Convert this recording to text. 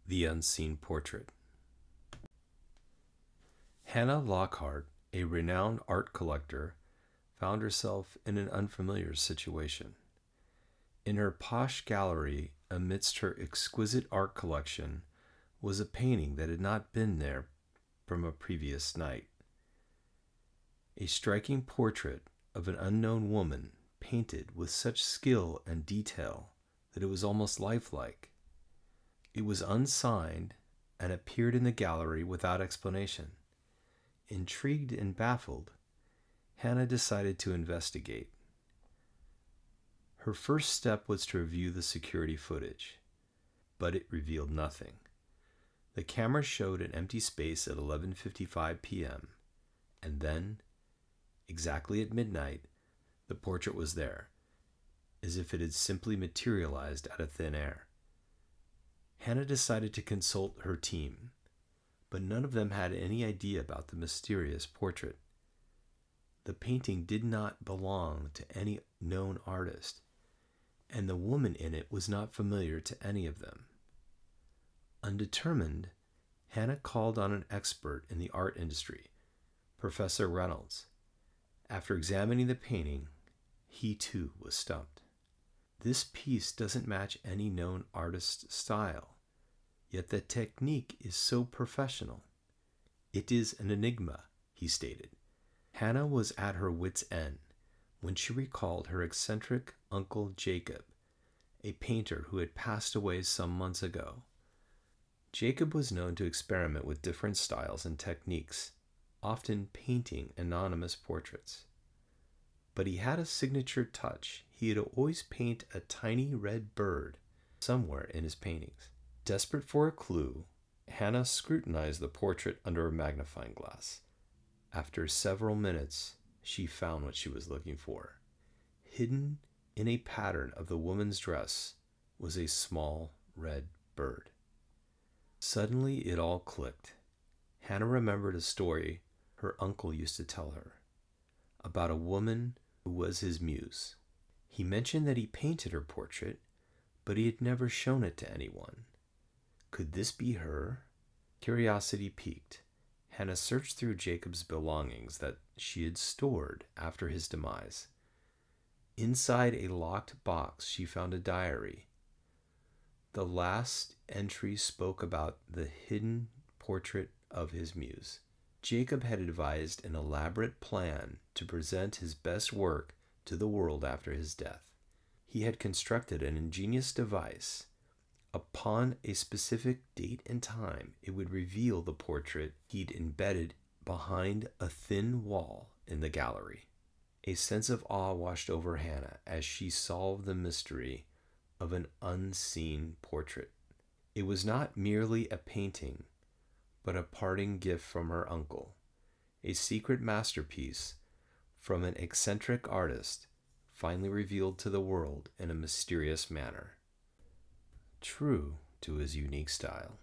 The Unseen Portrait. Hannah Lockhart, a renowned art collector, found herself in an unfamiliar situation. In her posh gallery, amidst her exquisite art collection, was a painting that had not been there from a previous night. A striking portrait of an unknown woman, painted with such skill and detail that it was almost lifelike. It was unsigned and appeared in the gallery without explanation. Intrigued and baffled, Hannah decided to investigate. Her first step was to review the security footage, but it revealed nothing. The camera showed an empty space at 11:55 p.m., and then, exactly at midnight, the portrait was there, as if it had simply materialized out of thin air. Hannah decided to consult her team, but none of them had any idea about the mysterious portrait. The painting did not belong to any known artist, and the woman in it was not familiar to any of them. Undetermined, Hannah called on an expert in the art industry, Professor Reynolds. After examining the painting, he too was stumped. This piece doesn't match any known artist's style, yet the technique is so professional. It is an enigma, he stated. Hannah was at her wit's end when she recalled her eccentric uncle Jacob, a painter who had passed away some months ago. Jacob was known to experiment with different styles and techniques, often painting anonymous portraits. But he had a signature touch. He would always paint a tiny red bird somewhere in his paintings. Desperate for a clue, Hannah scrutinized the portrait under a magnifying glass. After several minutes, she found what she was looking for. Hidden in a pattern of the woman's dress was a small red bird. Suddenly, it all clicked. Hannah remembered a story her uncle used to tell her about a woman who was his muse. He mentioned that he painted her portrait, but he had never shown it to anyone. Could this be her? Curiosity piqued. Hannah searched through Jacob's belongings that she had stored after his demise. Inside a locked box, she found a diary. The last entry spoke about the hidden portrait of his muse. Jacob had devised an elaborate plan to present his best work to the world after his death. He had constructed an ingenious device. Upon a specific date and time, it would reveal the portrait he'd embedded behind a thin wall in the gallery. A sense of awe washed over Hannah as she solved the mystery of an unseen portrait. It was not merely a painting, but a parting gift from her uncle, a secret masterpiece from an eccentric artist, finally revealed to the world in a mysterious manner, true to his unique style.